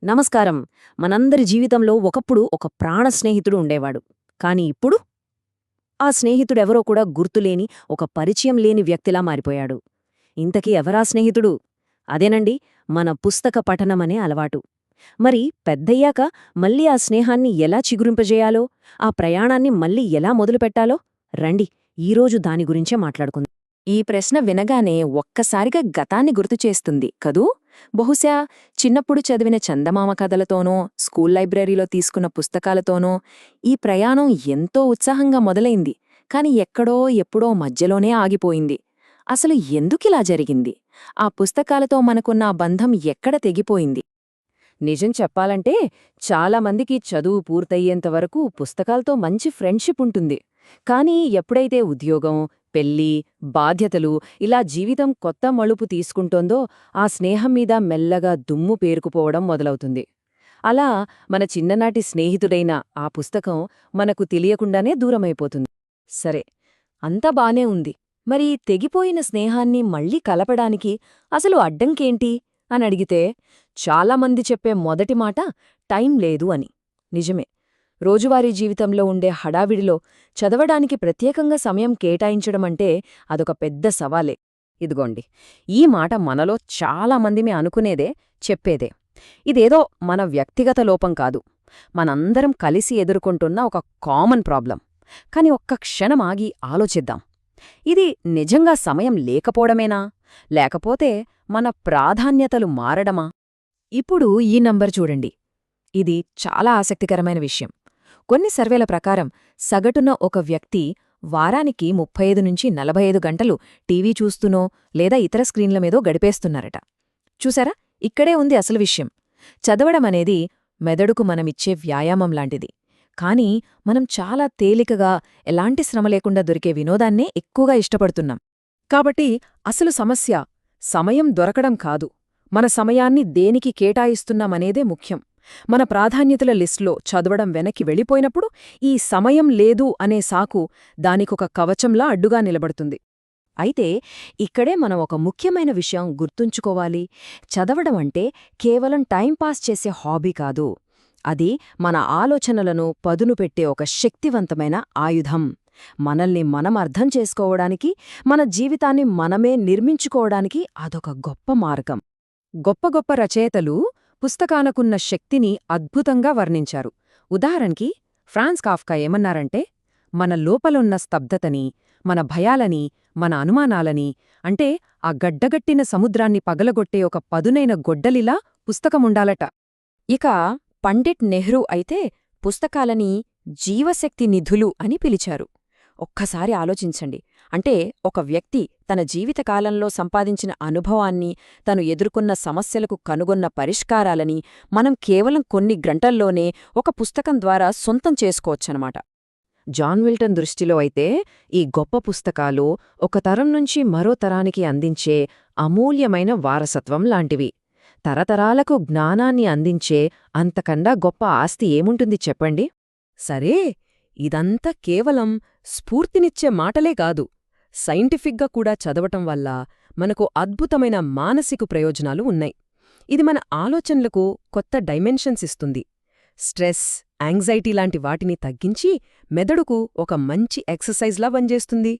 నమస్కారం. మనందరి జీవితంలో ఒకప్పుడు ఒక ప్రాణ స్నేహితుడు ఉండేవాడు. కాని ఇప్పుడు ఆ స్నేహితుడెవరో కూడా గుర్తులేని ఒక పరిచయం లేని వ్యక్తిలా మారిపోయాడు. ఇంతకీ ఎవరా స్నేహితుడు? అదేనండి, మన పుస్తక పఠనమనే అలవాటు. మరి పెద్దయ్యాక మళ్ళీ ఆ స్నేహాన్ని ఎలా చిగురింపజేయాలో, ఆ ప్రయాణాన్ని మళ్ళీ ఎలా మొదలుపెట్టాలో రండి ఈరోజు దాని గురించే మాట్లాడుకుందాం. ఈ ప్రశ్న వినగానే ఒక్కసారిగా గతాన్ని గుర్తుచేస్తుంది కదూ. బహుశా చిన్నప్పుడు చదివిన చందమామ కథలతోనో, స్కూల్ లైబ్రరీలో తీసుకున్న పుస్తకాలతోనో ఈ ప్రయాణం ఎంతో ఉత్సాహంగా మొదలైంది. కాని ఎక్కడో ఎప్పుడో మధ్యలోనే ఆగిపోయింది. అసలు ఎందుకిలా జరిగింది? ఆ పుస్తకాలతో మనకున్న ఆ బంధం ఎక్కడ తెగిపోయింది? నిజం చెప్పాలంటే చాలామందికి చదువు పూర్తయ్యేంతవరకు పుస్తకాలతో మంచి ఫ్రెండ్షిప్ ఉంటుంది. కానీ ఎప్పుడైతే ఉద్యోగం, పెళ్లి, బాధ్యతలు ఇలా జీవితం కొత్త మలుపు తీసుకుంటోందో ఆ స్నేహం మీద మెల్లగా దుమ్ము పేరుకుపోవడం మొదలవుతుంది. అలా మన చిన్ననాటి స్నేహితుడైన ఆ పుస్తకం మనకు తెలియకుండానే దూరమైపోతుంది. సరే, అంతా బానే ఉంది. మరి తెగిపోయిన స్నేహాన్ని మళ్ళీ కలపడానికి అసలు అడ్డంకేంటి అని అడిగితే చాలామంది చెప్పే మొదటి మాట టైం లేదు అని. నిజమే, రోజువారీ జీవితంలో ఉండే హడావిడిలో చదవడానికి ప్రత్యేకంగా సమయం కేటాయించడమంటే అదొక పెద్ద సవాలే. ఇదిగోండి, ఈ మాట మనలో చాలామందిమే అనుకునేదే, చెప్పేదే. ఇదేదో మన వ్యక్తిగత లోపం కాదు, మనందరం కలిసి ఎదుర్కొంటున్న ఒక కామన్ ప్రాబ్లం. కాని ఒక్క క్షణం ఆగి ఆలోచిద్దాం. ఇది నిజంగా సమయం లేకపోవడమేనా, లేకపోతే మన ప్రాధాన్యతలు మారడమా? ఇప్పుడు ఈ నంబర్ చూడండి. ఇది చాలా ఆసక్తికరమైన విషయం. కొన్ని సర్వేల ప్రకారం సగటున ఒక వ్యక్తి వారానికి 35 నుంచి 45 గంటలు టీవీ చూస్తూనో లేదా ఇతర స్క్రీన్ల మీదో గడిపేస్తున్నారట. చూసారా, ఇక్కడే ఉంది అసలు విషయం. చదవడమనేది మెదడుకు మనమిచ్చే వ్యాయామం లాంటిది. కానీ మనం చాలా తేలికగా, ఎలాంటి శ్రమ లేకుండా దొరికే వినోదాన్నే ఎక్కువగా ఇష్టపడుతున్నాం. కాబట్టి అసలు సమస్య సమయం దొరకడం కాదు, మన సమయాన్ని దేనికి కేటాయిస్తున్నామనేదే ముఖ్యం. మన ప్రాధాన్యతల లిస్ట్లో చదవడం వెనక్కి వెళ్ళిపోయినప్పుడు ఈ సమయం లేదు అనే సాకు దానికొక కవచంలా అడ్డుగా నిలబడుతుంది. అయితే ఇక్కడే మనం ఒక ముఖ్యమైన విషయం గుర్తుంచుకోవాలి. చదవడం అంటే కేవలం టైంపాస్ చేసే హాబీ కాదు. అది మన ఆలోచనలను పదును పెట్టే ఒక శక్తివంతమైన ఆయుధం. మనల్ని మనం అర్థం చేసుకోవడానికి, మన జీవితాన్ని మనమే నిర్మించుకోవడానికి అదొక గొప్ప మార్గం. గొప్ప గొప్ప రచయితలు పుస్తకానకున్న శక్తిని అద్భుతంగా వర్ణించారు. ఉదాహరణకి ఫ్రాన్స్ కాఫ్కా ఏమన్నారంటే, మన లోపలున్న స్తబ్దతని, మన భయాలని, మన అనుమానాలని, అంటే ఆ గడ్డగట్టిన సముద్రాన్ని పగలగొట్టే ఒక పదునైన గొడ్డలిలా పుస్తకముండాలట. ఇక పండిట్ నెహ్రూ అయితే పుస్తకాలని జీవశక్తి నిధులు అని పిలిచారు. ఒక్కసారి ఆలోచించండి. అంటే ఒక వ్యక్తి తన జీవితకాలంలో సంపాదించిన అనుభవాన్ని, తను ఎదుర్కొన్న సమస్యలకు కనుగొన్న పరిష్కారాలని మనం కేవలం కొన్ని గంటల్లోనే ఒక పుస్తకం ద్వారా సొంతం చేసుకోవచ్చనమాట. జాన్ మిల్టన్ దృష్టిలో అయితే ఈ గొప్ప పుస్తకాలు ఒక తరం నుంచి మరో తరానికి అందించే అమూల్యమైన వారసత్వం లాంటివి. తరతరాలకు జ్ఞానాన్ని అందించే అంతకన్నా గొప్ప ఆస్తి ఏముంటుంది చెప్పండి? సరే, ఇదంతా కేవలం స్ఫూర్తినిచ్చే మాటలే కాదు. సైంటిఫిక్గా కూడా చదవటం వల్ల మనకు అద్భుతమైన మానసిక ప్రయోజనాలు ఉన్నాయి. ఇది మన ఆలోచనలకు కొత్త డైమెన్షన్స్ ఇస్తుంది. స్ట్రెస్, యాంగ్జైటీ లాంటి వాటిని తగ్గించి మెదడుకు ఒక మంచి ఎక్సర్సైజ్లా పనిచేస్తుంది.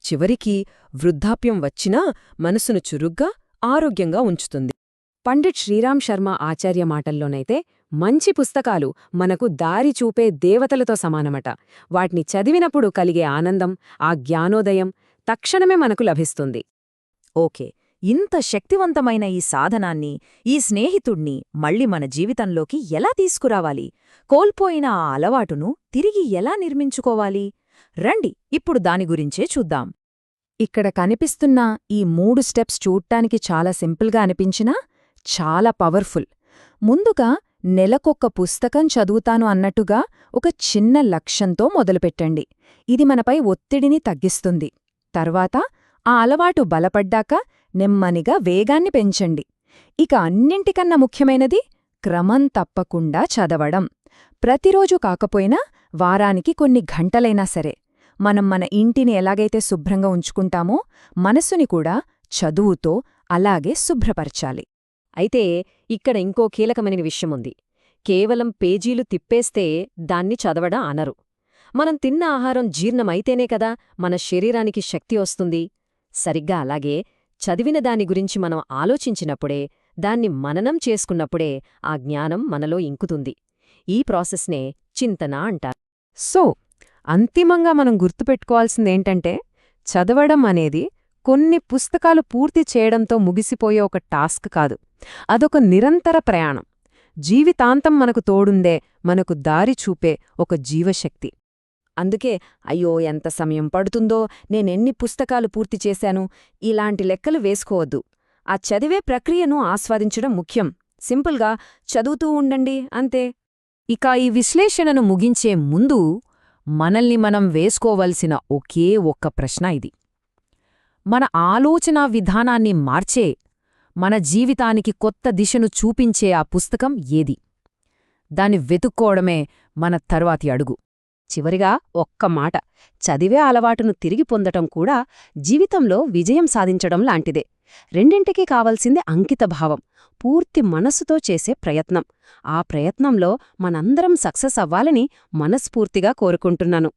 చివరికి వృద్ధాప్యం వచ్చినా మనసును చురుగ్గా, ఆరోగ్యంగా ఉంచుతుంది. పండిట్ శ్రీరామ్ శర్మ ఆచార్య మాటల్లోనైతే మంచి పుస్తకాలు మనకు దారి చూపే దేవతలతో సమానమట. వాటిని చదివినప్పుడు కలిగే ఆనందం, ఆ జ్ఞానోదయం తక్షణమే మనకు లభిస్తుంది. ఓకే, ఇంత శక్తివంతమైన ఈ సాధనాన్ని, ఈ స్నేహితుణ్ణి మళ్ళీ మన జీవితంలోకి ఎలా తీసుకురావాలి? కోల్పోయిన ఆ అలవాటును తిరిగి ఎలా నిర్మించుకోవాలి? రండి ఇప్పుడు దాని గురించే చూద్దాం. ఇక్కడ కనిపిస్తున్న ఈ 3 స్టెప్స్ చూడ్డానికి చాలా సింపుల్గా అనిపించినా చాలా పవర్ఫుల్. ముందుగా నెలకొక్క పుస్తకం చదువుతాను అన్నట్టుగా ఒక చిన్న లక్ష్యంతో మొదలుపెట్టండి. ఇది మనపై ఒత్తిడిని తగ్గిస్తుంది. తర్వాత ఆ అలవాటు బలపడ్డాక నెమ్మదిగా వేగాన్ని పెంచండి. ఇక అన్నింటికన్నా ముఖ్యమైనది క్రమం తప్పకుండా చదవడం. ప్రతిరోజు కాకపోయినా వారానికి కొన్ని గంటలైనా సరే. మనం మన ఇంటిని ఎలాగైతే శుభ్రంగా ఉంచుకుంటామో మనసుని కూడా చదువుతో అలాగే శుభ్రపరచాలి. అయితే ఇక్కడ ఇంకో కీలకమైన విషయముంది. కేవలం పేజీలు తిప్పేస్తే దాన్ని చదవడం అనరు. మనం తిన్న ఆహారం జీర్ణమైతేనే కదా మన శరీరానికి శక్తి వస్తుంది. సరిగ్గా అలాగే చదివిన దాని గురించి మనం ఆలోచించినప్పుడే, దాన్ని మననం చేసుకున్నప్పుడే ఆ జ్ఞానం మనలో ఇంకుతుంది. ఈ ప్రాసెస్నే చింతన అంటారు. సో అంతిమంగా మనం గుర్తుపెట్టుకోవాల్సిందేంటంటే, చదవడం అనేది కొన్ని పుస్తకాలు పూర్తి చేయడంతో ముగిసిపోయే ఒక టాస్క్ కాదు. అదొక నిరంతర ప్రయాణం. జీవితాంతం మనకు తోడుందే, మనకు దారి చూపే ఒక జీవశక్తి. అందుకే అయ్యో ఎంత సమయం పడుతుందో, నేనెన్ని పుస్తకాలు పూర్తి చేశాను, ఇలాంటి లెక్కలు వేసుకోవద్దు. ఆ చదివే ప్రక్రియను ఆస్వాదించడం ముఖ్యం. సింపుల్గా చదువుతూ ఉండండి అంతే. ఇక ఈ విశ్లేషణను ముగించే ముందు మనల్ని మనం వేసుకోవలసిన ఒకే ఒక్క ప్రశ్న ఇది. మన ఆలోచనా విధానాన్ని మార్చే, మన జీవితానికి కొత్త దిశను చూపించే ఆ పుస్తకం ఏది? దాన్ని వెతుక్కోవడమే మన తర్వాతి అడుగు. చివరిగా ఒక్క మాట, చదివే అలవాటును తిరిగి పొందటం కూడా జీవితంలో విజయం సాధించడం లాంటిదే. రెండింటికీ కావలసింది అంకితభావం, పూర్తి మనస్సుతో చేసే ప్రయత్నం. ఆ ప్రయత్నంలో మనందరం సక్సెస్ అవ్వాలని మనస్ఫూర్తిగా కోరుకుంటున్నాను.